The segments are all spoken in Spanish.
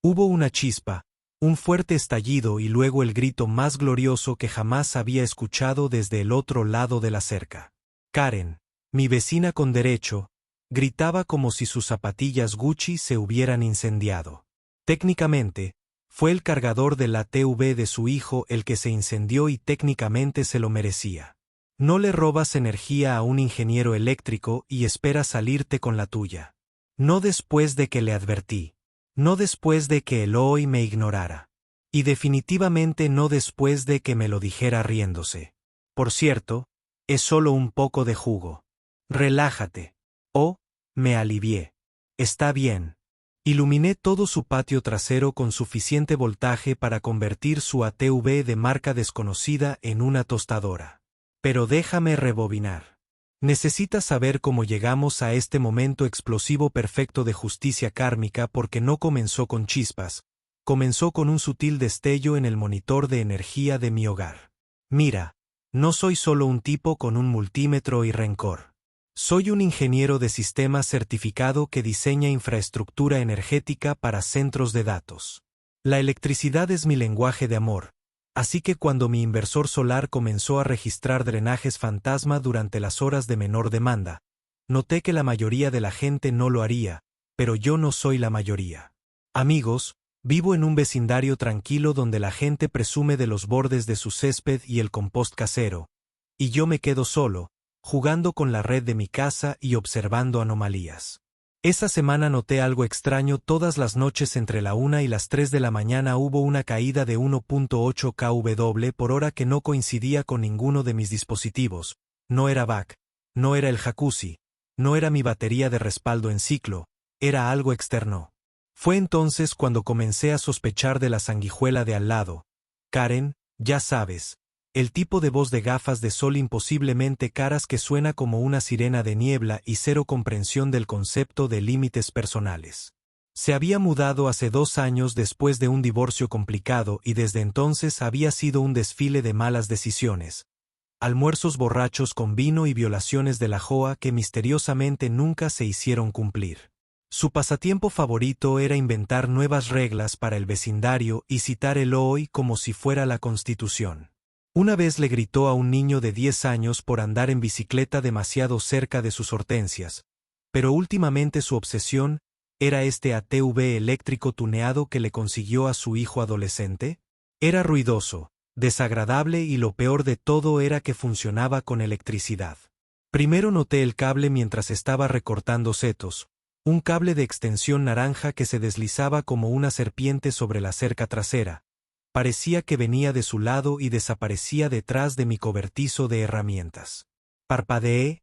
Hubo una chispa, un fuerte estallido y luego el grito más glorioso que jamás había escuchado desde el otro lado de la cerca. Karen, mi vecina con derecho, gritaba como si sus zapatillas Gucci se hubieran incendiado. Técnicamente, fue el cargador de la TV de su hijo el que se incendió y técnicamente se lo merecía. No le robas energía a un ingeniero eléctrico y esperas salirte con la tuya. No después de que le advertí. No después de que Eloy me ignorara. Y definitivamente no después de que me lo dijera riéndose. Por cierto, es solo un poco de jugo. Relájate. Oh, me alivié. Está bien. Iluminé todo su patio trasero con suficiente voltaje para convertir su ATV de marca desconocida en una tostadora. Pero déjame rebobinar. Necesitas saber cómo llegamos a este momento explosivo perfecto de justicia kármica porque no comenzó con chispas, comenzó con un sutil destello en el monitor de energía de mi hogar. Mira, no soy solo un tipo con un multímetro y rencor. Soy un ingeniero de sistemas certificado que diseña infraestructura energética para centros de datos. La electricidad es mi lenguaje de amor, así que cuando mi inversor solar comenzó a registrar drenajes fantasma durante las horas de menor demanda, noté que la mayoría de la gente no lo haría, pero yo no soy la mayoría. Amigos, vivo en un vecindario tranquilo donde la gente presume de los bordes de su césped y el compost casero, y yo me quedo solo, jugando con la red de mi casa y observando anomalías. Esa semana noté algo extraño. Todas las noches entre la 1 y las 3 de la mañana hubo una caída de 1.8 kW por hora que no coincidía con ninguno de mis dispositivos. No era back, no era el jacuzzi, no era mi batería de respaldo en ciclo, era algo externo. Fue entonces cuando comencé a sospechar de la sanguijuela de al lado. Karen, ya sabes. El tipo de voz de gafas de sol imposiblemente caras que suena como una sirena de niebla y cero comprensión del concepto de límites personales. Se había mudado hace 2 años después de un divorcio complicado y desde entonces había sido un desfile de malas decisiones. Almuerzos borrachos con vino y violaciones de la JOA que misteriosamente nunca se hicieron cumplir. Su pasatiempo favorito era inventar nuevas reglas para el vecindario y citar el hoy como si fuera la Constitución. Una vez le gritó a un niño de 10 años por andar en bicicleta demasiado cerca de sus hortensias, pero últimamente su obsesión era este ATV eléctrico tuneado que le consiguió a su hijo adolescente. Era ruidoso, desagradable y lo peor de todo era que funcionaba con electricidad. Primero noté el cable mientras estaba recortando setos, un cable de extensión naranja que se deslizaba como una serpiente sobre la cerca trasera. Parecía que venía de su lado y desaparecía detrás de mi cobertizo de herramientas. Parpadeé.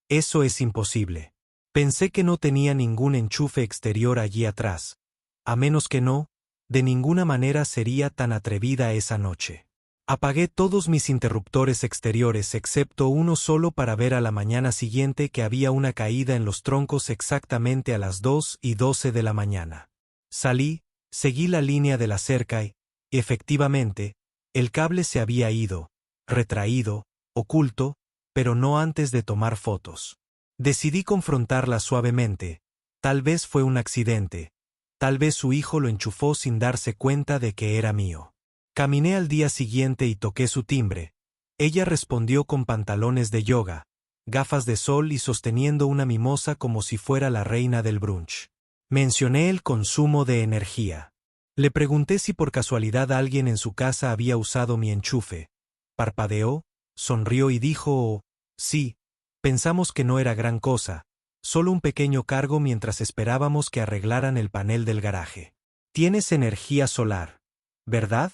Eso es imposible. Pensé que no tenía ningún enchufe exterior allí atrás. A menos que no, de ninguna manera sería tan atrevida esa noche. Apagué todos mis interruptores exteriores excepto uno solo para ver a la mañana siguiente que había una caída en los troncos exactamente a las 2:12 de la mañana. Salí, seguí la línea de la cerca y, efectivamente, el cable se había ido, retraído, oculto, pero no antes de tomar fotos. Decidí confrontarla suavemente. Tal vez fue un accidente. Tal vez su hijo lo enchufó sin darse cuenta de que era mío. Caminé al día siguiente y toqué su timbre. Ella respondió con pantalones de yoga, gafas de sol y sosteniendo una mimosa como si fuera la reina del brunch. Mencioné el consumo de energía. Le pregunté si por casualidad alguien en su casa había usado mi enchufe. Parpadeó, sonrió y dijo, oh, sí, pensamos que no era gran cosa, solo un pequeño cargo mientras esperábamos que arreglaran el panel del garaje. Tienes energía solar, ¿verdad?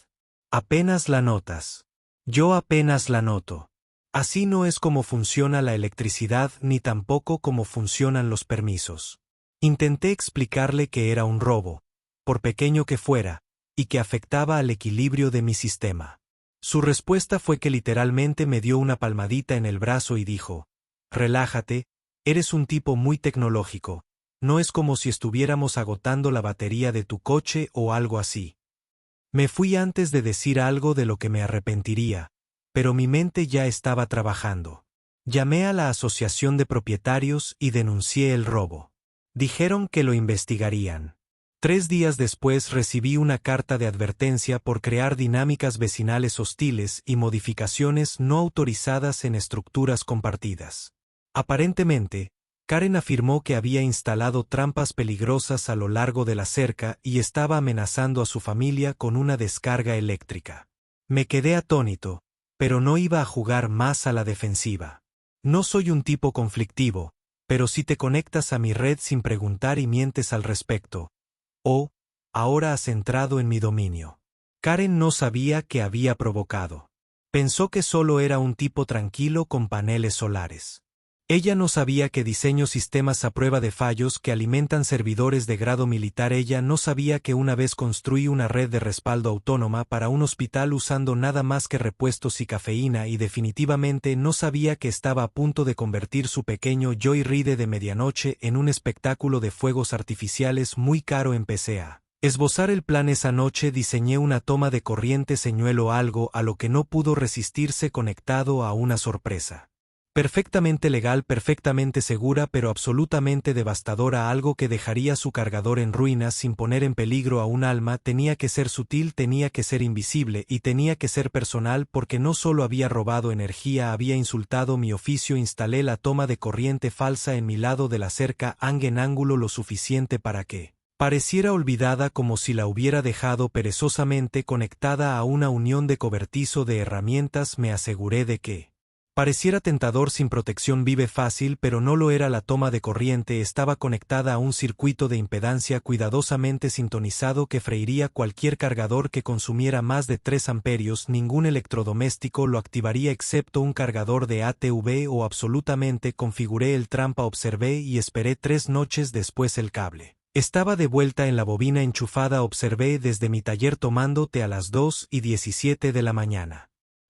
Apenas la notas. Yo apenas la noto. Así no es como funciona la electricidad ni tampoco cómo funcionan los permisos. Intenté explicarle que era un robo, por pequeño que fuera, y que afectaba al equilibrio de mi sistema. Su respuesta fue que literalmente me dio una palmadita en el brazo y dijo, relájate, eres un tipo muy tecnológico, no es como si estuviéramos agotando la batería de tu coche o algo así. Me fui antes de decir algo de lo que me arrepentiría, pero mi mente ya estaba trabajando. Llamé a la asociación de propietarios y denuncié el robo. Dijeron que lo investigarían. 3 días después recibí una carta de advertencia por crear dinámicas vecinales hostiles y modificaciones no autorizadas en estructuras compartidas. Aparentemente, Karen afirmó que había instalado trampas peligrosas a lo largo de la cerca y estaba amenazando a su familia con una descarga eléctrica. Me quedé atónito, pero no iba a jugar más a la defensiva. No soy un tipo conflictivo, pero si te conectas a mi red sin preguntar y mientes al respecto, ahora has entrado en mi dominio. Karen no sabía qué había provocado. Pensó que solo era un tipo tranquilo con paneles solares. Ella no sabía que diseño sistemas a prueba de fallos que alimentan servidores de grado militar. Ella no sabía que una vez construí una red de respaldo autónoma para un hospital usando nada más que repuestos y cafeína, y definitivamente no sabía que estaba a punto de convertir su pequeño joyride de medianoche en un espectáculo de fuegos artificiales muy caro. Empecé a esbozar el plan. Esa noche diseñé una toma de corriente señuelo, algo a lo que no pudo resistirse, conectado a una sorpresa. Perfectamente legal, perfectamente segura, pero absolutamente devastadora, algo que dejaría su cargador en ruinas sin poner en peligro a un alma. Tenía que ser sutil, tenía que ser invisible y tenía que ser personal, porque no solo había robado energía, había insultado mi oficio. Instalé la toma de corriente falsa en mi lado de la cerca, en ángulo lo suficiente para que pareciera olvidada, como si la hubiera dejado perezosamente conectada a una unión de cobertizo de herramientas. Me aseguré de que pareciera tentador sin protección. Vive fácil, pero no lo era. La toma de corriente estaba conectada a un circuito de impedancia cuidadosamente sintonizado que freiría cualquier cargador que consumiera más de 3 amperios. Ningún electrodoméstico lo activaría excepto un cargador de ATV o absolutamente. Configuré el trampa, observé y esperé 3 noches después. El cable estaba de vuelta en la bobina enchufada. Observé desde mi taller tomando té a las 2:17 de la mañana.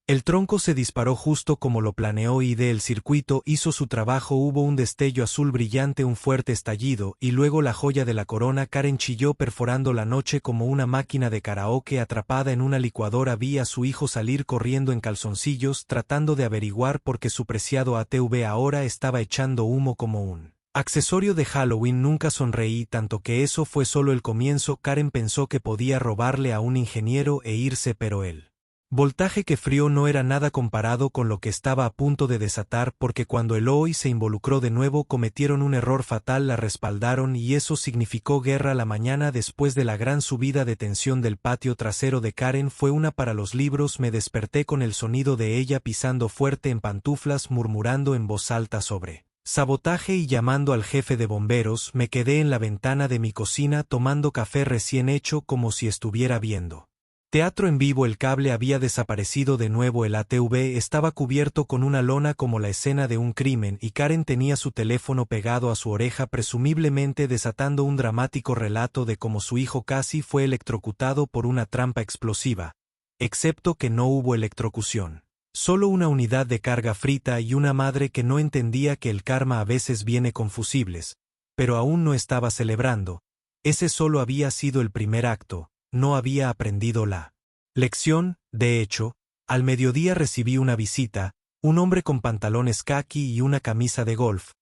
El tronco se disparó justo como lo planeó y el circuito hizo su trabajo. Hubo un destello azul brillante, un fuerte estallido, y luego la joya de la corona. Karen chilló, perforando la noche como una máquina de karaoke atrapada en una licuadora. Vi a su hijo salir corriendo en calzoncillos, tratando de averiguar por qué su preciado ATV ahora estaba echando humo como un accesorio de Halloween. Nunca sonreí, tanto que eso fue solo el comienzo. Karen pensó que podía robarle a un ingeniero e irse, pero el voltaje que frío no era nada comparado con lo que estaba a punto de desatar, porque cuando Eloy se involucró de nuevo cometieron un error fatal. La respaldaron y eso significó guerra. La mañana después de la gran subida de tensión del patio trasero de Karen fue una para los libros. Me desperté con el sonido de ella pisando fuerte en pantuflas, murmurando en voz alta sobre sabotaje y llamando al jefe de bomberos. Me quedé en la ventana de mi cocina tomando café recién hecho, como si estuviera viendo teatro en vivo. El cable había desaparecido de nuevo. El ATV estaba cubierto con una lona como la escena de un crimen, y Karen tenía su teléfono pegado a su oreja, presumiblemente desatando un dramático relato de cómo su hijo casi fue electrocutado por una trampa explosiva, excepto que no hubo electrocución. Solo una unidad de carga frita y una madre que no entendía que el karma a veces viene con fusibles, pero aún no estaba celebrando. Ese solo había sido el primer acto. No había aprendido la lección. De hecho, al mediodía recibí una visita, un hombre con pantalones caqui y una camisa de golf,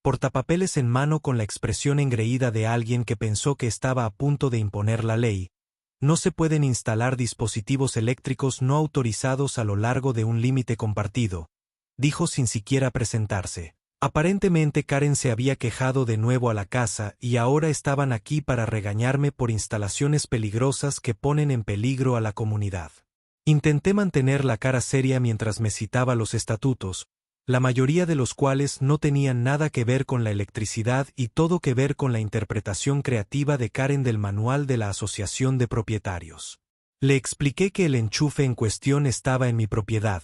portapapeles en mano, con la expresión engreída de alguien que pensó que estaba a punto de imponer la ley. No se pueden instalar dispositivos eléctricos no autorizados a lo largo de un límite compartido, dijo sin siquiera presentarse. Aparentemente Karen se había quejado de nuevo a la casa y ahora estaban aquí para regañarme por instalaciones peligrosas que ponen en peligro a la comunidad. Intenté mantener la cara seria mientras me citaba los estatutos, la mayoría de los cuales no tenían nada que ver con la electricidad y todo que ver con la interpretación creativa de Karen del manual de la Asociación de Propietarios. Le expliqué que el enchufe en cuestión estaba en mi propiedad,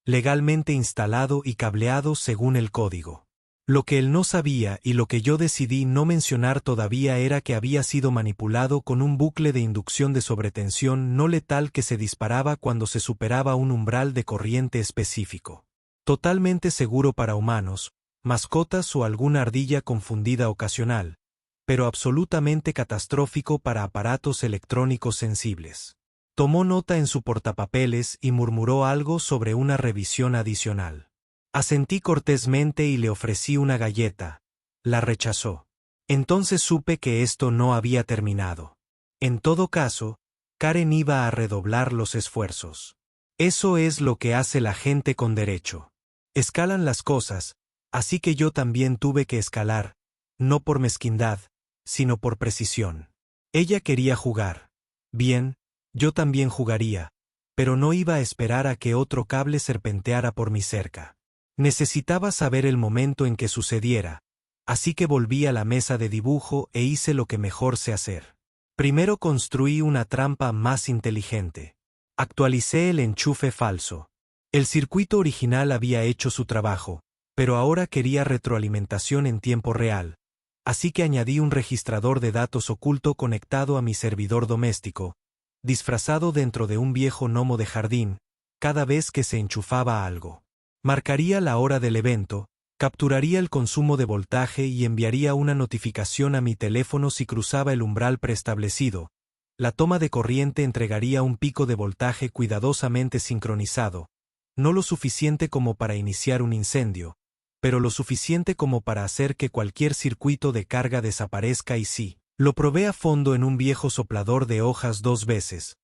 legalmente instalado y cableado según el código. Lo que él no sabía, y lo que yo decidí no mencionar todavía, era que había sido manipulado con un bucle de inducción de sobretensión no letal que se disparaba cuando se superaba un umbral de corriente específico. Totalmente seguro para humanos, mascotas o alguna ardilla confundida ocasional, pero absolutamente catastrófico para aparatos electrónicos sensibles. Tomó nota en su portapapeles y murmuró algo sobre una revisión adicional. Asentí cortésmente y le ofrecí una galleta. La rechazó. Entonces supe que esto no había terminado. En todo caso, Karen iba a redoblar los esfuerzos. Eso es lo que hace la gente con derecho. Escalan las cosas, así que yo también tuve que escalar, no por mezquindad, sino por precisión. Ella quería jugar. Bien, yo también jugaría, pero no iba a esperar a que otro cable serpenteara por mi cerca. Necesitaba saber el momento en que sucediera, así que volví a la mesa de dibujo e hice lo que mejor sé hacer. Primero construí una trampa más inteligente. Actualicé el enchufe falso. El circuito original había hecho su trabajo, pero ahora quería retroalimentación en tiempo real, así que añadí un registrador de datos oculto conectado a mi servidor doméstico, disfrazado dentro de un viejo gnomo de jardín, cada vez que se enchufaba algo. Marcaría la hora del evento, capturaría el consumo de voltaje y enviaría una notificación a mi teléfono si cruzaba el umbral preestablecido. La toma de corriente entregaría un pico de voltaje cuidadosamente sincronizado, no lo suficiente como para iniciar un incendio, pero lo suficiente como para hacer que cualquier circuito de carga desaparezca y sí. Lo probé a fondo en un viejo soplador de hojas 2 veces.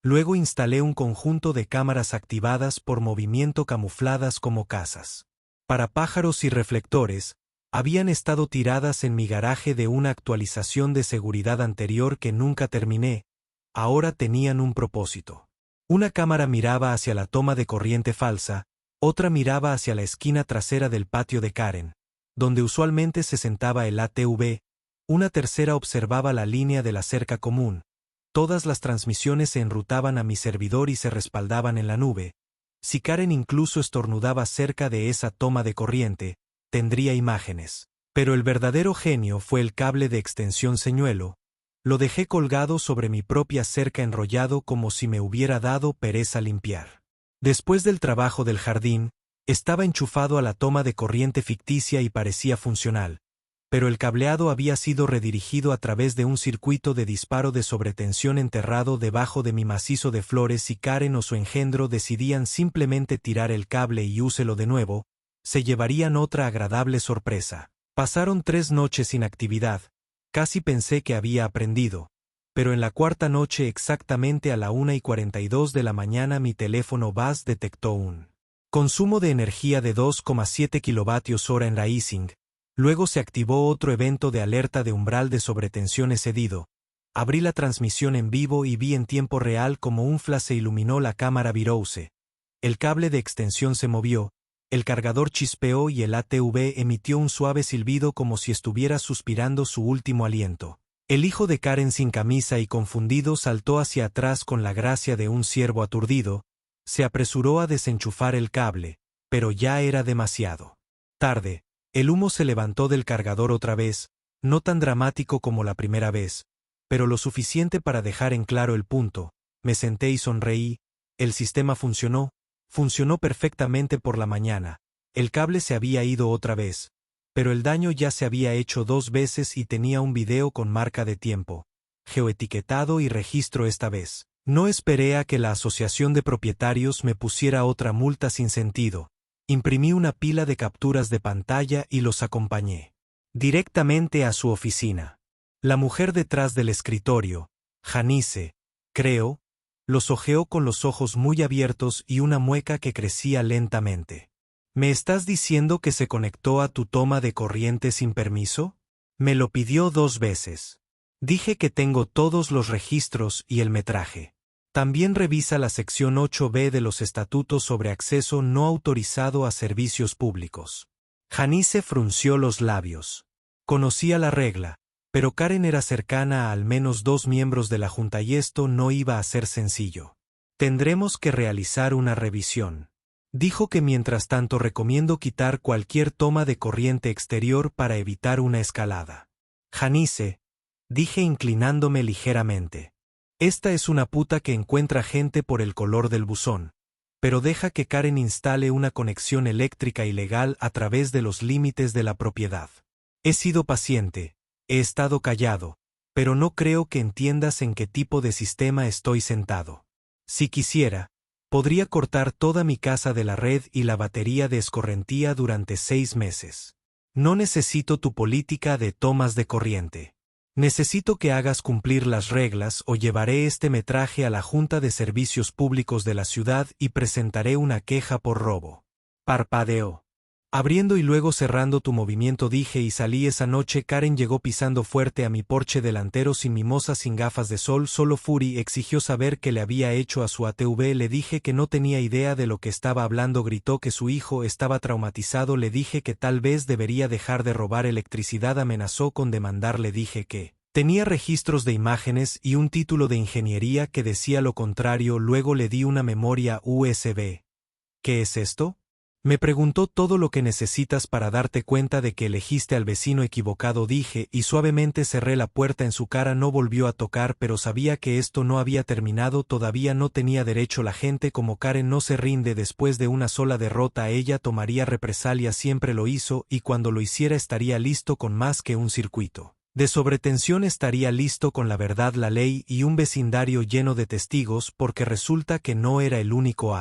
Luego instalé un conjunto de cámaras activadas por movimiento camufladas como casas para pájaros y reflectores, habían estado tiradas en mi garaje de una actualización de seguridad anterior que nunca terminé. Ahora tenían un propósito. Una cámara miraba hacia la toma de corriente falsa, otra miraba hacia la esquina trasera del patio de Karen, donde usualmente se sentaba el ATV, una tercera observaba la línea de la cerca común. Todas las transmisiones se enrutaban a mi servidor y se respaldaban en la nube. Si Karen incluso estornudaba cerca de esa toma de corriente, tendría imágenes. Pero el verdadero genio fue el cable de extensión señuelo. Lo dejé colgado sobre mi propia cerca enrollado como si me hubiera dado pereza limpiar. Después del trabajo del jardín, estaba enchufado a la toma de corriente ficticia y parecía funcional, pero el cableado había sido redirigido a través de un circuito de disparo de sobretensión enterrado debajo de mi macizo de flores. Si Karen o su engendro decidían simplemente tirar el cable y úselo de nuevo, se llevarían otra agradable sorpresa. Pasaron 3 noches sin actividad. Casi pensé que había aprendido, pero en la cuarta noche exactamente a la 1:42 de la mañana mi teléfono Buzz detectó un consumo de energía de 2,7 kWh en Rising. Luego se activó otro evento de alerta de umbral de sobretensión excedido. Abrí la transmisión en vivo y vi en tiempo real como un flash se iluminó la cámara Virose. El cable de extensión se movió, el cargador chispeó y el ATV emitió un suave silbido como si estuviera suspirando su último aliento. El hijo de Karen sin camisa y confundido saltó hacia atrás con la gracia de un ciervo aturdido, se apresuró a desenchufar el cable, pero ya era demasiado tarde. El humo se levantó del cargador otra vez, no tan dramático como la primera vez, pero lo suficiente para dejar en claro el punto. Me senté y sonreí. El sistema funcionó perfectamente por la mañana. El cable se había ido otra vez, pero el daño ya se había hecho 2 veces y tenía un video con marca de tiempo, geoetiquetado y registro esta vez. No esperé a que la asociación de propietarios me pusiera otra multa sin sentido. Imprimí una pila de capturas de pantalla y los acompañé directamente a su oficina. La mujer detrás del escritorio, Janice, creo, los ojeó con los ojos muy abiertos y una mueca que crecía lentamente. ¿Me estás diciendo que se conectó a tu toma de corriente sin permiso? Me lo pidió 2 veces. Dije que tengo todos los registros y el metraje. También revisa la sección 8b de los estatutos sobre acceso no autorizado a servicios públicos. Janice frunció los labios. Conocía la regla, pero Karen era cercana a al menos 2 miembros de la junta y esto no iba a ser sencillo. Tendremos que realizar una revisión. Dijo que mientras tanto recomiendo quitar cualquier toma de corriente exterior para evitar una escalada. Janice, dije inclinándome ligeramente. Esta es una puta que encuentra gente por el color del buzón, pero deja que Karen instale una conexión eléctrica ilegal a través de los límites de la propiedad. He sido paciente, he estado callado, pero no creo que entiendas en qué tipo de sistema estoy sentado. Si quisiera, podría cortar toda mi casa de la red y la batería de escorrentía durante 6 meses. No necesito tu política de tomas de corriente. Necesito que hagas cumplir las reglas o llevaré este metraje a la Junta de Servicios Públicos de la ciudad y presentaré una queja por robo. Parpadeó. Abriendo y luego cerrando tu movimiento dije y salí esa noche. Karen llegó pisando fuerte a mi porche delantero sin mimosa, sin gafas de sol, solo Fury exigió saber qué le había hecho a su ATV. Le dije que no tenía idea de lo que estaba hablando. Gritó que su hijo estaba traumatizado. Le dije que tal vez debería dejar de robar electricidad. Amenazó con demandar. Le dije que tenía registros de imágenes y un título de ingeniería que decía lo contrario. Luego le di una memoria USB. ¿Qué es esto? Me preguntó. Todo lo que necesitas para darte cuenta de que elegiste al vecino equivocado, dije, y suavemente cerré la puerta en su cara. No volvió a tocar, pero sabía que esto no había terminado. Todavía no tenía derecho. La gente como Karen no se rinde después de una sola derrota. Ella tomaría represalias, siempre lo hizo, y cuando lo hiciera estaría listo con más que un circuito de sobretensión. Estaría listo con la verdad, la ley y un vecindario lleno de testigos, porque resulta que no era el único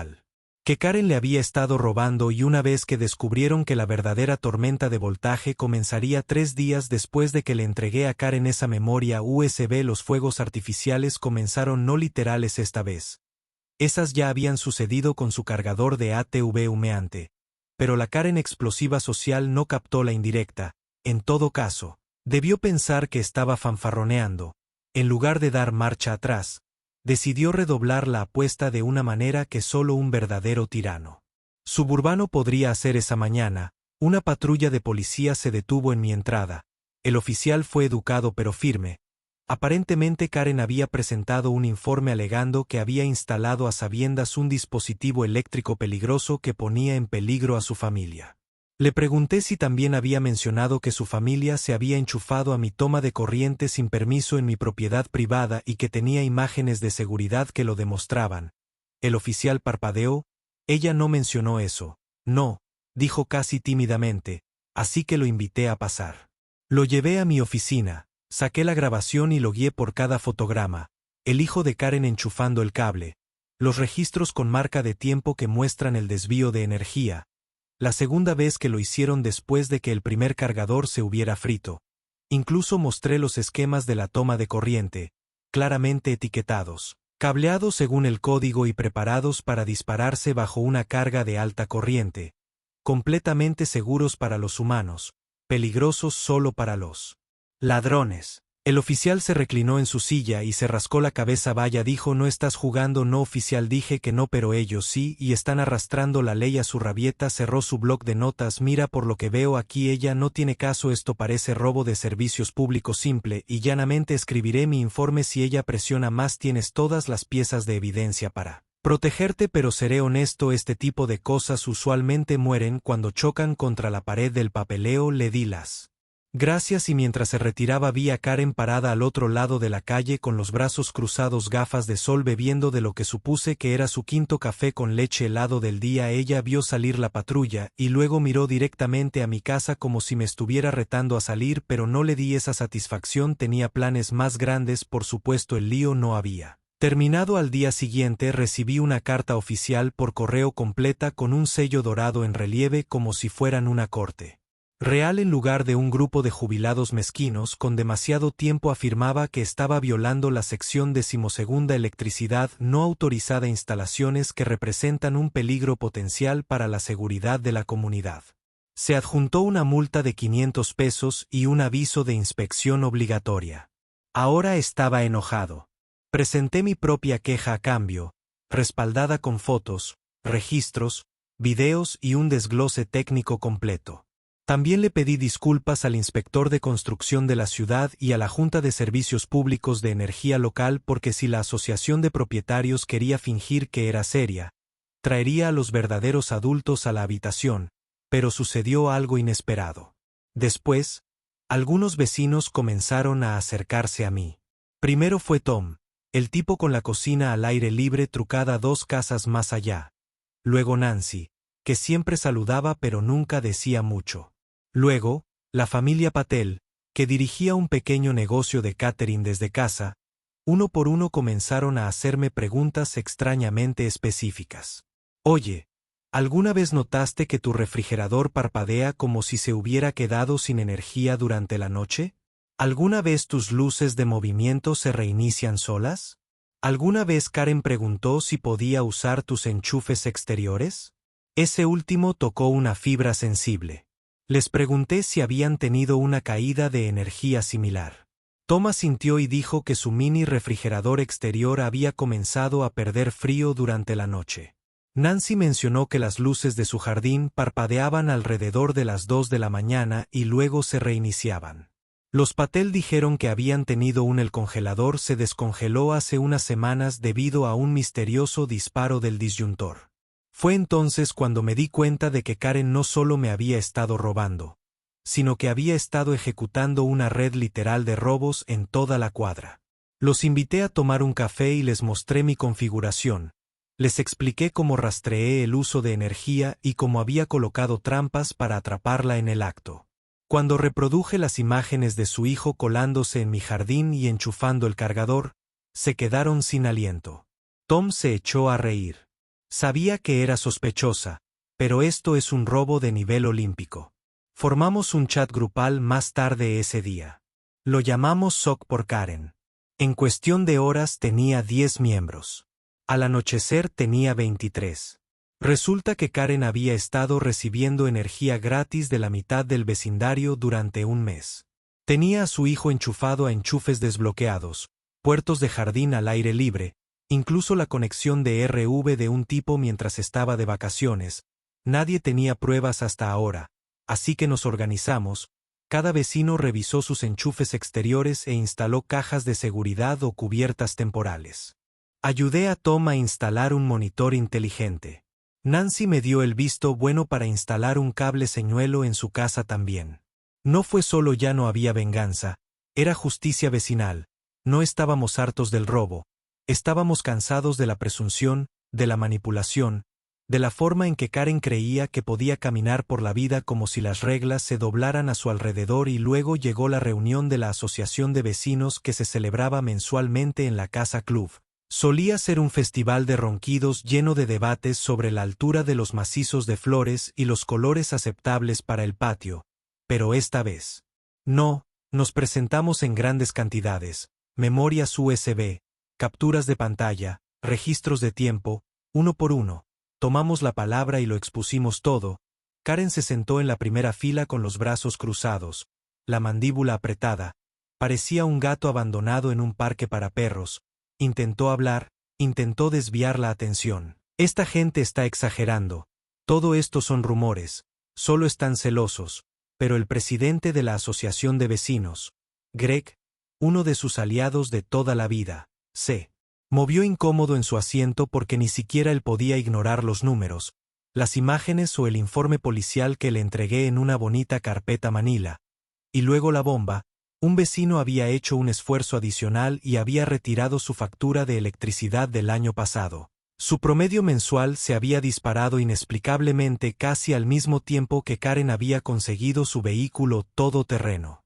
que Karen le había estado robando, y una vez que descubrieron que la verdadera tormenta de voltaje comenzaría 3 días después de que le entregué a Karen esa memoria USB, los fuegos artificiales comenzaron, no literales esta vez. Esas ya habían sucedido con su cargador de ATV humeante. Pero la Karen explosiva social no captó la indirecta. En todo caso, debió pensar que estaba fanfarroneando. En lugar de dar marcha atrás, decidió redoblar la apuesta de una manera que solo un verdadero tirano suburbano podría hacer. Esa mañana, una patrulla de policía se detuvo en mi entrada. El oficial fue educado pero firme. Aparentemente Karen había presentado un informe alegando que había instalado a sabiendas un dispositivo eléctrico peligroso que ponía en peligro a su familia. Le pregunté si también había mencionado que su familia se había enchufado a mi toma de corriente sin permiso en mi propiedad privada y que tenía imágenes de seguridad que lo demostraban. El oficial parpadeó. Ella no mencionó eso. No, dijo casi tímidamente, así que lo invité a pasar. Lo llevé a mi oficina, saqué la grabación y lo guié por cada fotograma. El hijo de Karen enchufando el cable. Los registros con marca de tiempo que muestran el desvío de energía. La segunda vez que lo hicieron después de que el primer cargador se hubiera frito. Incluso mostré los esquemas de la toma de corriente, claramente etiquetados, cableados según el código y preparados para dispararse bajo una carga de alta corriente. Completamente seguros para los humanos, peligrosos solo para los ladrones. El oficial se reclinó en su silla y se rascó la cabeza. Vaya, dijo, no estás jugando. No, oficial, dije que no, pero ellos sí, y están arrastrando la ley a su rabieta. Cerró su bloc de notas. Mira, por lo que veo aquí ella no tiene caso. Esto parece robo de servicios públicos. Simple y llanamente escribiré mi informe. Si ella presiona más, tienes todas las piezas de evidencia para protegerte, pero seré honesto, este tipo de cosas usualmente mueren cuando chocan contra la pared del papeleo. Le di las gracias y mientras se retiraba vi a Karen parada al otro lado de la calle con los brazos cruzados, gafas de sol, bebiendo de lo que supuse que era su quinto café con leche helado del día. Ella vio salir la patrulla y luego miró directamente a mi casa como si me estuviera retando a salir, pero no le di esa satisfacción. Tenía planes más grandes. Por supuesto, el lío no había terminado. Al día siguiente recibí una carta oficial por correo completa con un sello dorado en relieve como si fueran una corte real en lugar de un grupo de jubilados mezquinos. Con demasiado tiempo afirmaba que estaba violando la sección 12ª electricidad no autorizada, instalaciones que representan un peligro potencial para la seguridad de la comunidad. Se adjuntó una multa de 500 pesos y un aviso de inspección obligatoria. Ahora estaba enojado. Presenté mi propia queja a cambio, respaldada con fotos, registros, videos y un desglose técnico completo. También le pedí disculpas al inspector de construcción de la ciudad y a la Junta de Servicios Públicos de Energía local, porque si la asociación de propietarios quería fingir que era seria, traería a los verdaderos adultos a la habitación, pero sucedió algo inesperado. Después, algunos vecinos comenzaron a acercarse a mí. Primero fue Tom, el tipo con la cocina al aire libre trucada 2 casas más allá. Luego Nancy, que siempre saludaba pero nunca decía mucho. Luego, la familia Patel, que dirigía un pequeño negocio de catering desde casa. Uno por uno comenzaron a hacerme preguntas extrañamente específicas. Oye, ¿Alguna vez notaste que tu refrigerador parpadea como si se hubiera quedado sin energía durante la noche? ¿Alguna vez tus luces de movimiento se reinician solas? ¿Alguna vez Karen preguntó si podía usar tus enchufes exteriores? Ese último tocó una fibra sensible. Les pregunté si habían tenido una caída de energía similar. Tom asintió y dijo que su mini refrigerador exterior había comenzado a perder frío durante la noche. Nancy mencionó que las luces de su jardín parpadeaban alrededor de las 2 de la mañana y luego se reiniciaban. Los Patel dijeron que habían tenido el congelador se descongeló hace unas semanas debido a un misterioso disparo del disyuntor. Fue entonces cuando me di cuenta de que Karen no solo me había estado robando, sino que había estado ejecutando una red literal de robos en toda la cuadra. Los invité a tomar un café y les mostré mi configuración. Les expliqué cómo rastreé el uso de energía y cómo había colocado trampas para atraparla en el acto. Cuando reproduje las imágenes de su hijo colándose en mi jardín y enchufando el cargador, se quedaron sin aliento. Tom se echó a reír. Sabía que era sospechosa, pero esto es un robo de nivel olímpico. Formamos un chat grupal más tarde ese día. Lo llamamos SOC por Karen. En cuestión de horas tenía 10 miembros. Al anochecer tenía 23. Resulta que Karen había estado recibiendo energía gratis de la mitad del vecindario durante un mes. Tenía a su hijo enchufado a enchufes desbloqueados, puertos de jardín al aire libre, incluso la conexión de RV de un tipo mientras estaba de vacaciones. Nadie tenía pruebas hasta ahora, así que nos organizamos. Cada vecino revisó sus enchufes exteriores e instaló cajas de seguridad o cubiertas temporales. Ayudé a Tom a instalar un monitor inteligente. Nancy me dio el visto bueno para instalar un cable señuelo en su casa también. No fue solo ya no había venganza, era justicia vecinal. No estábamos hartos del robo, estábamos cansados de la presunción, de la manipulación, de la forma en que Karen creía que podía caminar por la vida como si las reglas se doblaran a su alrededor. Y luego llegó la reunión de la asociación de vecinos que se celebraba mensualmente en la Casa Club. Solía ser un festival de ronquidos lleno de debates sobre la altura de los macizos de flores y los colores aceptables para el patio, pero esta vez no, nos presentamos en grandes cantidades, memorias USB, capturas de pantalla, registros de tiempo, uno por uno, tomamos la palabra y lo expusimos todo. Karen se sentó en la primera fila con los brazos cruzados, la mandíbula apretada, parecía un gato abandonado en un parque para perros. Intentó hablar, intentó desviar la atención. Esta gente está exagerando. Todo esto son rumores, solo están celosos. Pero el presidente de la asociación de vecinos, Greg, uno de sus aliados de toda la vida, se movió incómodo en su asiento porque ni siquiera él podía ignorar los números, las imágenes o el informe policial que le entregué en una bonita carpeta manila. Y luego la bomba. Un vecino había hecho un esfuerzo adicional y había retirado su factura de electricidad del año pasado. Su promedio mensual se había disparado inexplicablemente casi al mismo tiempo que Karen había conseguido su vehículo todoterreno.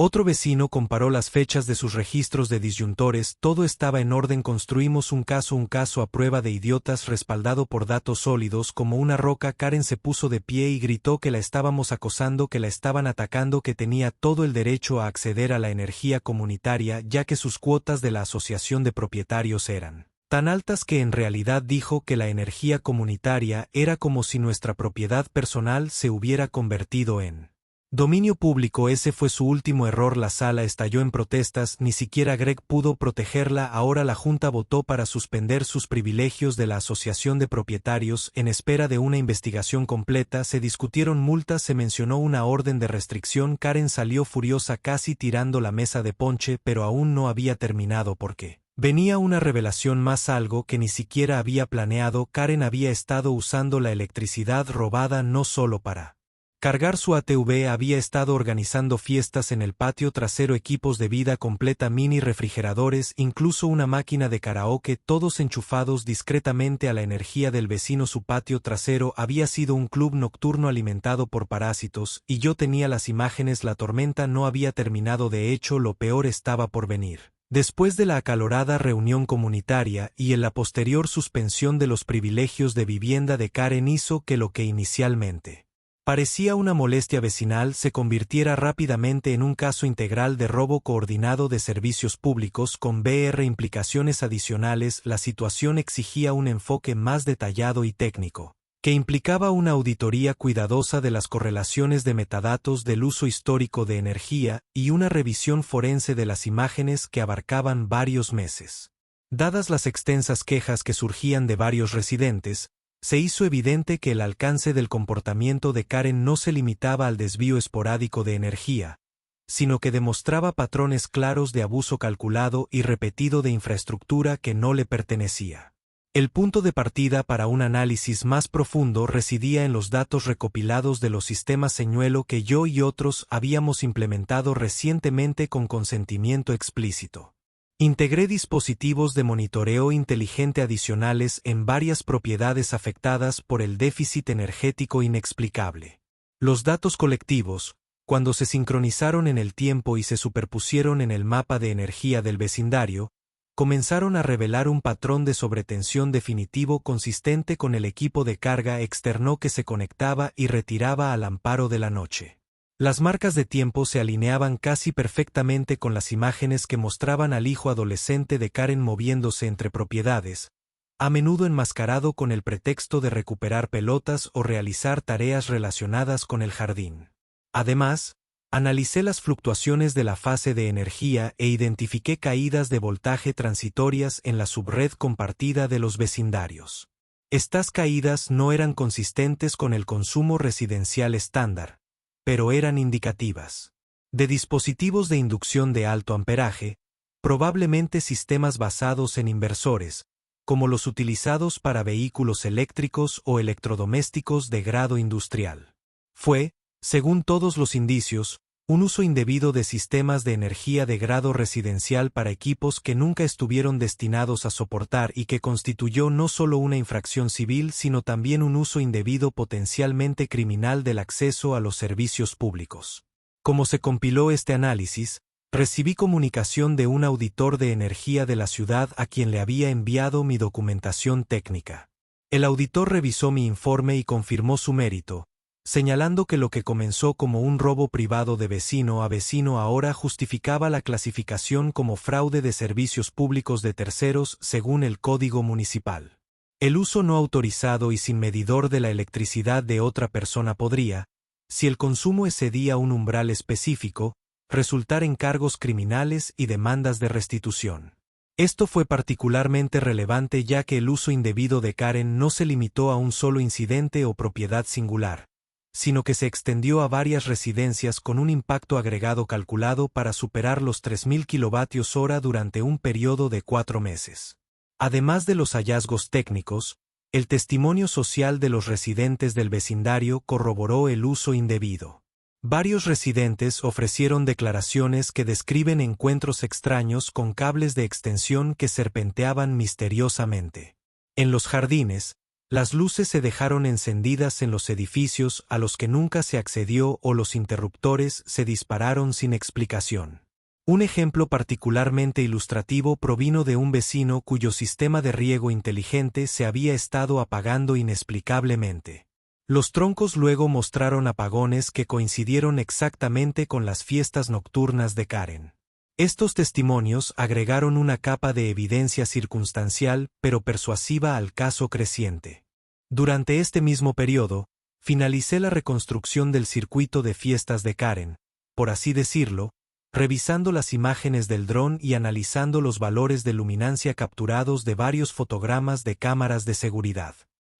Otro vecino comparó las fechas de sus registros de disyuntores. Todo estaba en orden. Construimos un caso a prueba de idiotas respaldado por datos sólidos como una roca. Karen se puso de pie y gritó que la estábamos acosando, que la estaban atacando, que tenía todo el derecho a acceder a la energía comunitaria ya que sus cuotas de la asociación de propietarios eran tan altas que en realidad dijo que la energía comunitaria era como si nuestra propiedad personal se hubiera convertido en dominio público. Ese fue su último error. La sala estalló en protestas, ni siquiera Greg pudo protegerla. Ahora la Junta votó para suspender sus privilegios de la asociación de propietarios en espera de una investigación completa. Se discutieron multas, se mencionó una orden de restricción. Karen salió furiosa casi tirando la mesa de ponche, pero aún no había terminado porque venía una revelación más, algo que ni siquiera había planeado. Karen había estado usando la electricidad robada no solo para cargar su ATV, había estado organizando fiestas en el patio trasero, equipos de vida completa, mini refrigeradores, incluso una máquina de karaoke, todos enchufados discretamente a la energía del vecino. Su patio trasero había sido un club nocturno alimentado por parásitos, y yo tenía las imágenes. La tormenta no había terminado, de hecho lo peor estaba por venir. Después de la acalorada reunión comunitaria y en la posterior suspensión de los privilegios de vivienda de Karen hizo que lo que inicialmente parecía una molestia vecinal se convirtiera rápidamente en un caso integral de robo coordinado de servicios públicos con implicaciones adicionales. La situación exigía un enfoque más detallado y técnico, que implicaba una auditoría cuidadosa de las correlaciones de metadatos del uso histórico de energía y una revisión forense de las imágenes que abarcaban varios meses. Dadas las extensas quejas que surgían de varios residentes, se hizo evidente que el alcance del comportamiento de Karen no se limitaba al desvío esporádico de energía, sino que demostraba patrones claros de abuso calculado y repetido de infraestructura que no le pertenecía. El punto de partida para un análisis más profundo residía en los datos recopilados de los sistemas señuelo que yo y otros habíamos implementado recientemente con consentimiento explícito. Integré dispositivos de monitoreo inteligente adicionales en varias propiedades afectadas por el déficit energético inexplicable. Los datos colectivos, cuando se sincronizaron en el tiempo y se superpusieron en el mapa de energía del vecindario, comenzaron a revelar un patrón de sobretensión definitivo consistente con el equipo de carga externo que se conectaba y retiraba al amparo de la noche. Las marcas de tiempo se alineaban casi perfectamente con las imágenes que mostraban al hijo adolescente de Karen moviéndose entre propiedades, a menudo enmascarado con el pretexto de recuperar pelotas o realizar tareas relacionadas con el jardín. Además, analicé las fluctuaciones de la fase de energía e identifiqué caídas de voltaje transitorias en la subred compartida de los vecindarios. Estas caídas no eran consistentes con el consumo residencial estándar, pero eran indicativas de dispositivos de inducción de alto amperaje, probablemente sistemas basados en inversores, como los utilizados para vehículos eléctricos o electrodomésticos de grado industrial. Fue, según todos los indicios, un uso indebido de sistemas de energía de grado residencial para equipos que nunca estuvieron destinados a soportar y que constituyó no solo una infracción civil sino también un uso indebido potencialmente criminal del acceso a los servicios públicos. Como se compiló este análisis, recibí comunicación de un auditor de energía de la ciudad a quien le había enviado mi documentación técnica. El auditor revisó mi informe y confirmó su mérito, señalando que lo que comenzó como un robo privado de vecino a vecino ahora justificaba la clasificación como fraude de servicios públicos de terceros según el Código Municipal. El uso no autorizado y sin medidor de la electricidad de otra persona podría, si el consumo excedía un umbral específico, resultar en cargos criminales y demandas de restitución. Esto fue particularmente relevante ya que el uso indebido de Karen no se limitó a un solo incidente o propiedad singular, sino que se extendió a varias residencias con un impacto agregado calculado para superar los 3.000 kWh durante un periodo de 4 meses. Además de los hallazgos técnicos, el testimonio social de los residentes del vecindario corroboró el uso indebido. Varios residentes ofrecieron declaraciones que describen encuentros extraños con cables de extensión que serpenteaban misteriosamente en los jardines. Las luces se dejaron encendidas en los edificios a los que nunca se accedió o los interruptores se dispararon sin explicación. Un ejemplo particularmente ilustrativo provino de un vecino cuyo sistema de riego inteligente se había estado apagando inexplicablemente. Los troncos luego mostraron apagones que coincidieron exactamente con las fiestas nocturnas de Karen. Estos testimonios agregaron una capa de evidencia circunstancial pero persuasiva al caso creciente. Durante este mismo periodo, finalicé la reconstrucción del circuito de fiestas de Karen, por así decirlo, revisando las imágenes del dron y analizando los valores de luminancia capturados de varios fotogramas de cámaras de seguridad.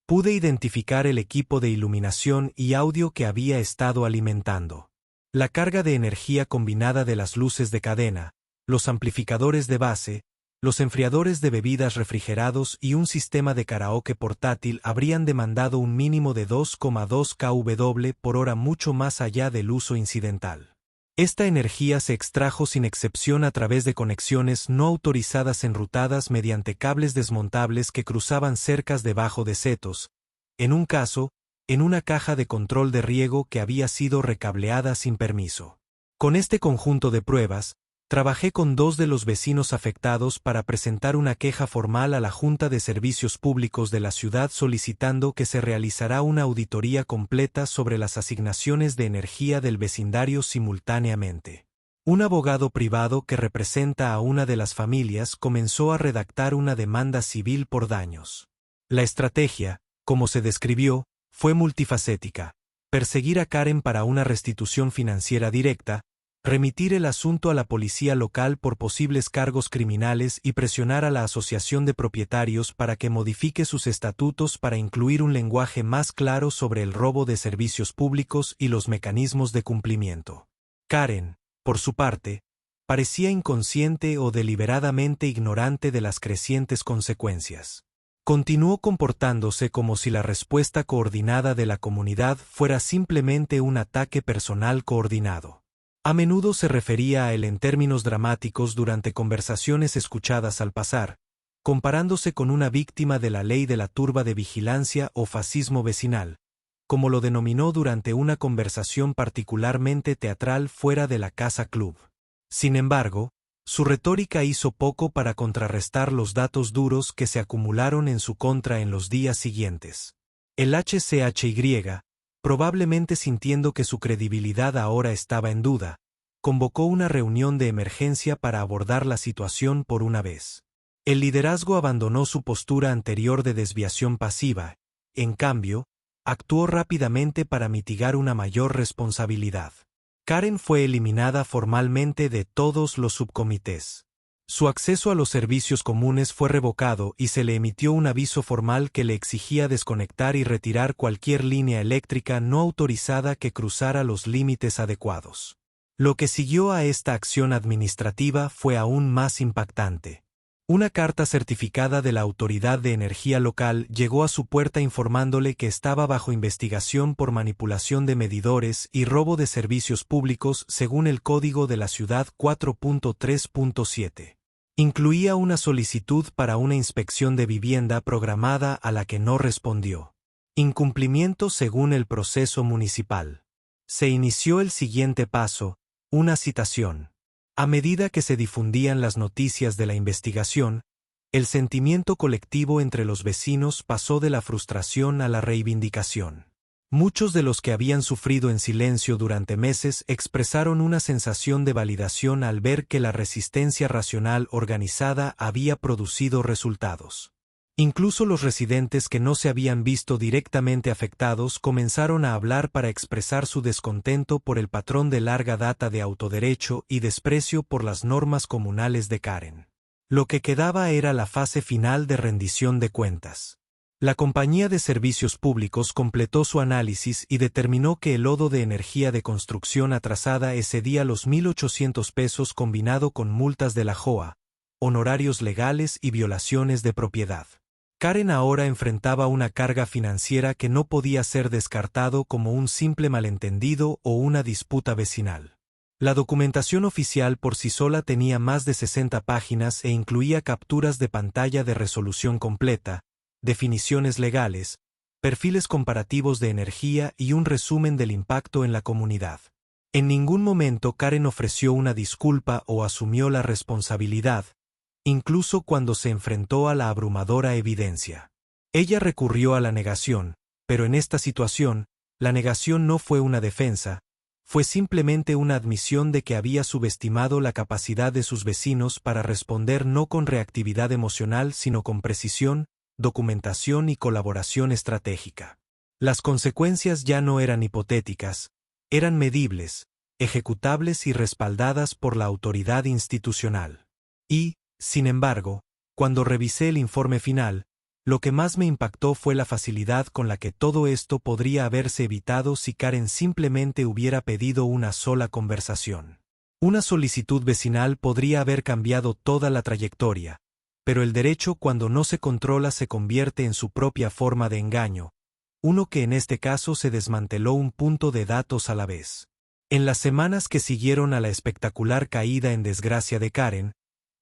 Pude identificar el equipo de iluminación y audio que había estado alimentando la carga de energía combinada de las luces de cadena, los amplificadores de base, los enfriadores de bebidas refrigerados y un sistema de karaoke portátil habrían demandado un mínimo de 2,2 kW por hora, mucho más allá del uso incidental. Esta energía se extrajo sin excepción a través de conexiones no autorizadas enrutadas mediante cables desmontables que cruzaban cercas debajo de setos, en un caso, en una caja de control de riego que había sido recableada sin permiso. Con este conjunto de pruebas, Trabajé con 2 de los vecinos afectados para presentar una queja formal a la Junta de Servicios Públicos de la ciudad solicitando que se realizara una auditoría completa sobre las asignaciones de energía del vecindario simultáneamente. Un abogado privado que representa a una de las familias comenzó a redactar una demanda civil por daños. La estrategia, como se describió, fue multifacética: perseguir a Karen para una restitución financiera directa, remitir el asunto a la policía local por posibles cargos criminales y presionar a la asociación de propietarios para que modifique sus estatutos para incluir un lenguaje más claro sobre el robo de servicios públicos y los mecanismos de cumplimiento. Karen, por su parte, parecía inconsciente o deliberadamente ignorante de las crecientes consecuencias. Continuó comportándose como si la respuesta coordinada de la comunidad fuera simplemente un ataque personal coordinado. A menudo se refería a él en términos dramáticos durante conversaciones escuchadas al pasar, comparándose con una víctima de la ley de la turba de vigilancia o fascismo vecinal, como lo denominó durante una conversación particularmente teatral fuera de la casa club. Sin embargo, su retórica hizo poco para contrarrestar los datos duros que se acumularon en su contra en los días siguientes. El HCHY, probablemente sintiendo que su credibilidad ahora estaba en duda, convocó una reunión de emergencia para abordar la situación por una vez. El liderazgo abandonó su postura anterior de desviación pasiva, en cambio, actuó rápidamente para mitigar una mayor responsabilidad. Karen fue eliminada formalmente de todos los subcomités. Su acceso a los servicios comunes fue revocado y se le emitió un aviso formal que le exigía desconectar y retirar cualquier línea eléctrica no autorizada que cruzara los límites adecuados. Lo que siguió a esta acción administrativa fue aún más impactante. Una carta certificada de la Autoridad de Energía Local llegó a su puerta informándole que estaba bajo investigación por manipulación de medidores y robo de servicios públicos según el Código de la Ciudad 4.3.7. Incluía una solicitud para una inspección de vivienda programada a la que no respondió. Incumplimiento según el proceso municipal. Se inició el siguiente paso, una citación. A medida que se difundían las noticias de la investigación, el sentimiento colectivo entre los vecinos pasó de la frustración a la reivindicación. Muchos de los que habían sufrido en silencio durante meses expresaron una sensación de validación al ver que la resistencia racional organizada había producido resultados. Incluso los residentes que no se habían visto directamente afectados comenzaron a hablar para expresar su descontento por el patrón de larga data de autoderecho y desprecio por las normas comunales de Karen. Lo que quedaba era la fase final de rendición de cuentas. La compañía de servicios públicos completó su análisis y determinó que el lodo de energía de construcción atrasada excedía los 1.800 pesos combinado con multas de la JOA, honorarios legales y violaciones de propiedad. Karen ahora enfrentaba una carga financiera que no podía ser descartado como un simple malentendido o una disputa vecinal. La documentación oficial por sí sola tenía más de 60 páginas e incluía capturas de pantalla de resolución completa, definiciones legales, perfiles comparativos de energía y un resumen del impacto en la comunidad. En ningún momento Karen ofreció una disculpa o asumió la responsabilidad, incluso cuando se enfrentó a la abrumadora evidencia. Ella recurrió a la negación, pero en esta situación, la negación no fue una defensa, fue simplemente una admisión de que había subestimado la capacidad de sus vecinos para responder no con reactividad emocional sino con precisión, documentación y colaboración estratégica. Las consecuencias ya no eran hipotéticas, eran medibles, ejecutables y respaldadas por la autoridad institucional. Y, sin embargo, cuando revisé el informe final, lo que más me impactó fue la facilidad con la que todo esto podría haberse evitado si Karen simplemente hubiera pedido una sola conversación. Una solicitud vecinal podría haber cambiado toda la trayectoria, pero el derecho cuando no se controla se convierte en su propia forma de engaño, uno que en este caso se desmanteló un punto de datos a la vez. En las semanas que siguieron a la espectacular caída en desgracia de Karen,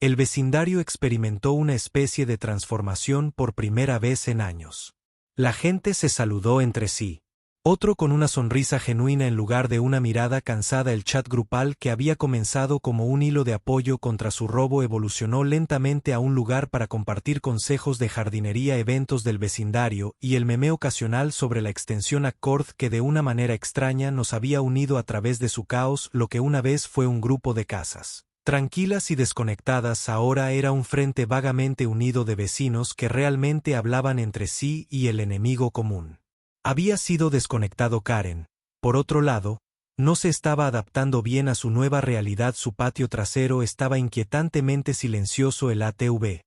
el vecindario experimentó una especie de transformación por primera vez en años. La gente se saludó entre sí. Otro con una sonrisa genuina en lugar de una mirada cansada. El chat grupal que había comenzado como un hilo de apoyo contra su robo evolucionó lentamente a un lugar para compartir consejos de jardinería, eventos del vecindario y el meme ocasional sobre la extensión Accord que de una manera extraña nos había unido a través de su caos. Lo que una vez fue un grupo de casas tranquilas y desconectadas ahora era un frente vagamente unido de vecinos que realmente hablaban entre sí y el enemigo común. Había sido desconectado Karen. Por otro lado, no se estaba adaptando bien a su nueva realidad. Su patio trasero estaba inquietantemente silencioso. El ATV,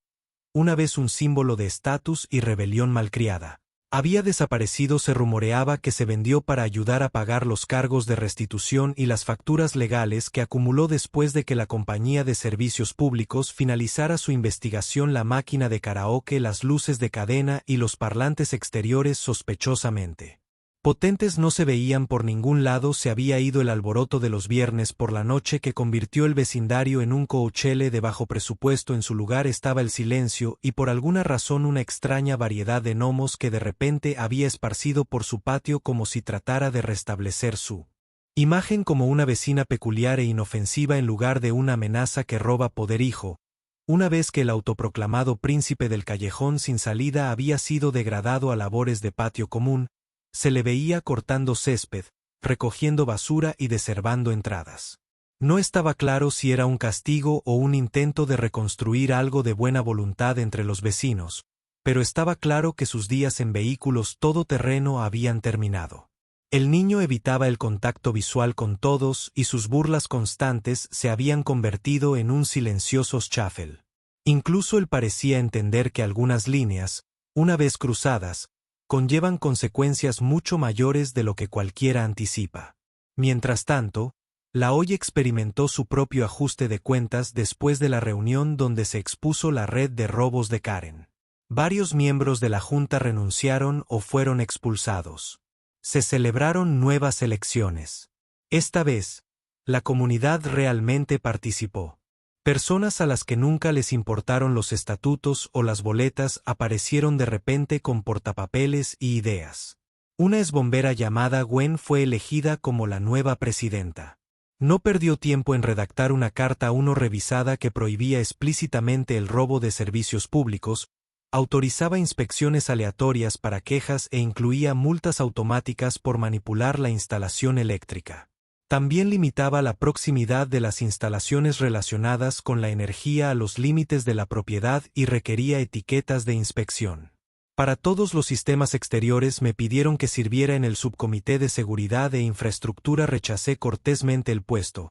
una vez un símbolo de estatus y rebelión malcriada, había desaparecido. Se rumoreaba que se vendió para ayudar a pagar los cargos de restitución y las facturas legales que acumuló después de que la compañía de servicios públicos finalizara su investigación. La máquina de karaoke, las luces de cadena y los parlantes exteriores sospechosamente potentes no se veían por ningún lado. Se había ido el alboroto de los viernes por la noche que convirtió el vecindario en un Coachella de bajo presupuesto. En su lugar estaba el silencio y por alguna razón una extraña variedad de gnomos que de repente había esparcido por su patio como si tratara de restablecer su imagen como una vecina peculiar e inofensiva en lugar de una amenaza que roba poder. Hijo, una vez que el autoproclamado príncipe del callejón sin salida había sido degradado a labores de patio común, se le veía cortando césped, recogiendo basura y deservando entradas. No estaba claro si era un castigo o un intento de reconstruir algo de buena voluntad entre los vecinos, pero estaba claro que sus días en vehículos todoterreno habían terminado. El niño evitaba el contacto visual con todos y sus burlas constantes se habían convertido en un silencioso shuffle. Incluso él parecía entender que algunas líneas, una vez cruzadas, conllevan consecuencias mucho mayores de lo que cualquiera anticipa. Mientras tanto, la Hoy experimentó su propio ajuste de cuentas después de la reunión donde se expuso la red de robos de Karen. Varios miembros de la junta renunciaron o fueron expulsados. Se celebraron nuevas elecciones. Esta vez, la comunidad realmente participó. Personas a las que nunca les importaron los estatutos o las boletas aparecieron de repente con portapapeles y ideas. Una exbombera llamada Gwen fue elegida como la nueva presidenta. No perdió tiempo en redactar una carta revisada que prohibía explícitamente el robo de servicios públicos, autorizaba inspecciones aleatorias para quejas e incluía multas automáticas por manipular la instalación eléctrica. También limitaba la proximidad de las instalaciones relacionadas con la energía a los límites de la propiedad y requería etiquetas de inspección. Para todos los sistemas exteriores me pidieron que sirviera en el subcomité de seguridad e infraestructura. Rechacé cortésmente el puesto,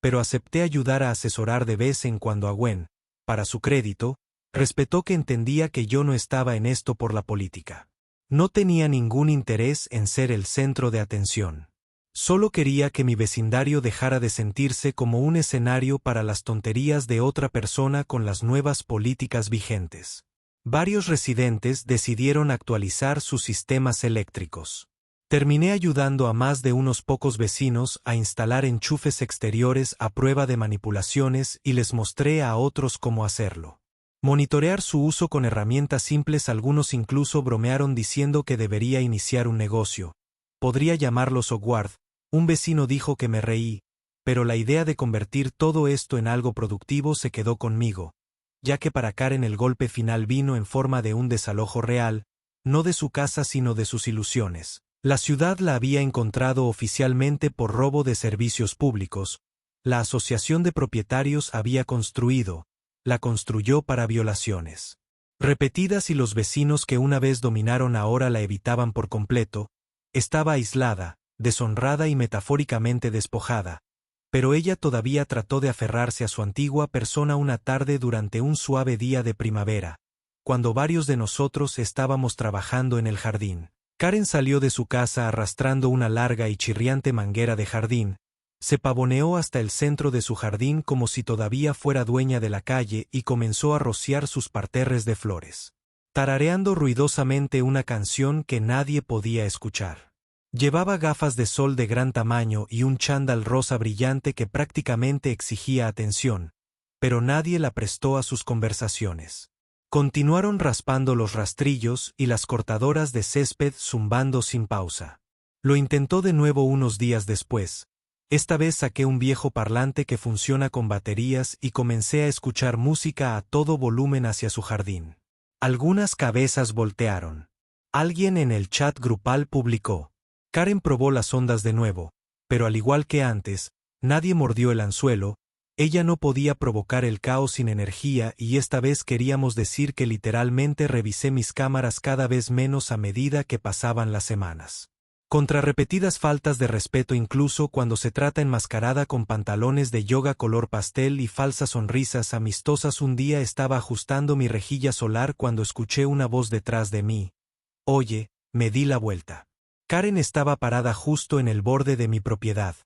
pero acepté ayudar a asesorar de vez en cuando a Gwen. Para su crédito, respetó que entendía que yo no estaba en esto por la política. No tenía ningún interés en ser el centro de atención. Solo quería que mi vecindario dejara de sentirse como un escenario para las tonterías de otra persona con las nuevas políticas vigentes. Varios residentes decidieron actualizar sus sistemas eléctricos. Terminé ayudando a más de unos pocos vecinos a instalar enchufes exteriores a prueba de manipulaciones y les mostré a otros cómo hacerlo. Monitorear su uso con herramientas simples. Algunos incluso bromearon diciendo que debería iniciar un negocio. Podría llamarlo Sogward. Un vecino dijo que me reí, pero la idea de convertir todo esto en algo productivo se quedó conmigo, ya que para Karen el golpe final vino en forma de un desalojo real, no de su casa sino de sus ilusiones. La ciudad la había encontrado oficialmente por robo de servicios públicos. La asociación de propietarios había construido, la construyó para violaciones repetidas y los vecinos que una vez dominaron ahora la evitaban por completo. Estaba aislada, deshonrada y metafóricamente despojada, pero ella todavía trató de aferrarse a su antigua persona una tarde durante un suave día de primavera, cuando varios de nosotros estábamos trabajando en el jardín. Karen salió de su casa arrastrando una larga y chirriante manguera de jardín, se pavoneó hasta el centro de su jardín como si todavía fuera dueña de la calle y comenzó a rociar sus parterres de flores, tarareando ruidosamente una canción que nadie podía escuchar. Llevaba gafas de sol de gran tamaño y un chándal rosa brillante que prácticamente exigía atención, pero nadie la prestó a sus conversaciones. Continuaron raspando los rastrillos y las cortadoras de césped zumbando sin pausa. Lo intentó de nuevo unos días después. Esta vez saqué un viejo parlante que funciona con baterías y comencé a escuchar música a todo volumen hacia su jardín. Algunas cabezas voltearon. Alguien en el chat grupal publicó. Karen probó las ondas de nuevo, pero al igual que antes, nadie mordió el anzuelo. Ella no podía provocar el caos sin energía y esta vez queríamos decir que literalmente revisé mis cámaras cada vez menos a medida que pasaban las semanas. Contra repetidas faltas de respeto incluso cuando se trata enmascarada con pantalones de yoga color pastel y falsas sonrisas amistosas. Un día estaba ajustando mi rejilla solar cuando escuché una voz detrás de mí. Oye, me di la vuelta. Karen estaba parada justo en el borde de mi propiedad,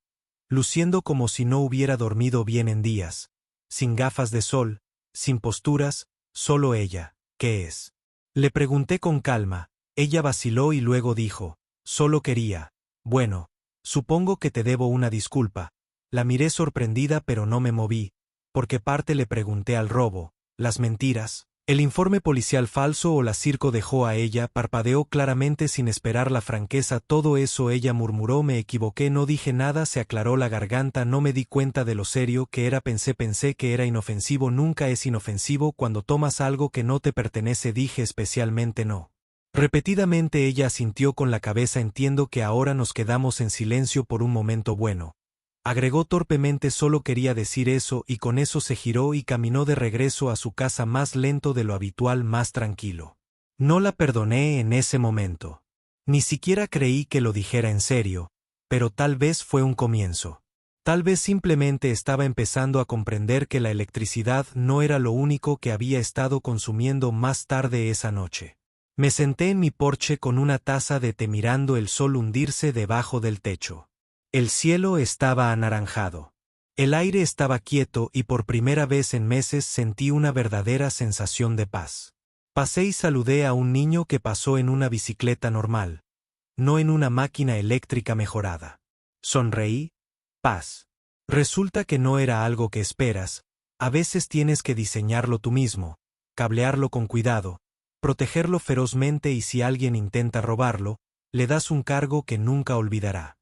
luciendo como si no hubiera dormido bien en días, sin gafas de sol, sin posturas, solo ella. ¿Qué es? Le pregunté con calma. Ella vaciló y luego dijo, solo quería. Bueno, supongo que te debo una disculpa. La miré sorprendida pero no me moví. ¿Por qué parte le pregunté al robo? ¿Las mentiras? ¿El informe policial falso o la circo dejó a ella? Parpadeó claramente sin esperar la franqueza. Todo eso ella murmuró. Me equivoqué, no dije nada, se aclaró la garganta, no me di cuenta de lo serio que era. Pensé que era inofensivo. Nunca es inofensivo cuando tomas algo que no te pertenece. Dije especialmente no. Repetidamente ella asintió con la cabeza. Entiendo que ahora nos quedamos en silencio por un momento. Bueno. Agregó torpemente, solo quería decir eso y con eso se giró y caminó de regreso a su casa más lento de lo habitual, más tranquilo. No la perdoné en ese momento. Ni siquiera creí que lo dijera en serio, pero tal vez fue un comienzo. Tal vez simplemente estaba empezando a comprender que la electricidad no era lo único que había estado consumiendo. Más tarde esa noche. Me senté en mi porche con una taza de té mirando el sol hundirse debajo del techo. El cielo estaba anaranjado. El aire estaba quieto y por primera vez en meses sentí una verdadera sensación de paz. Pasé y saludé a un niño que pasó en una bicicleta normal, no en una máquina eléctrica mejorada. Sonreí. Paz. Resulta que no era algo que esperas. A veces tienes que diseñarlo tú mismo, cablearlo con cuidado, protegerlo ferozmente y si alguien intenta robarlo, le das un cargo que nunca olvidará.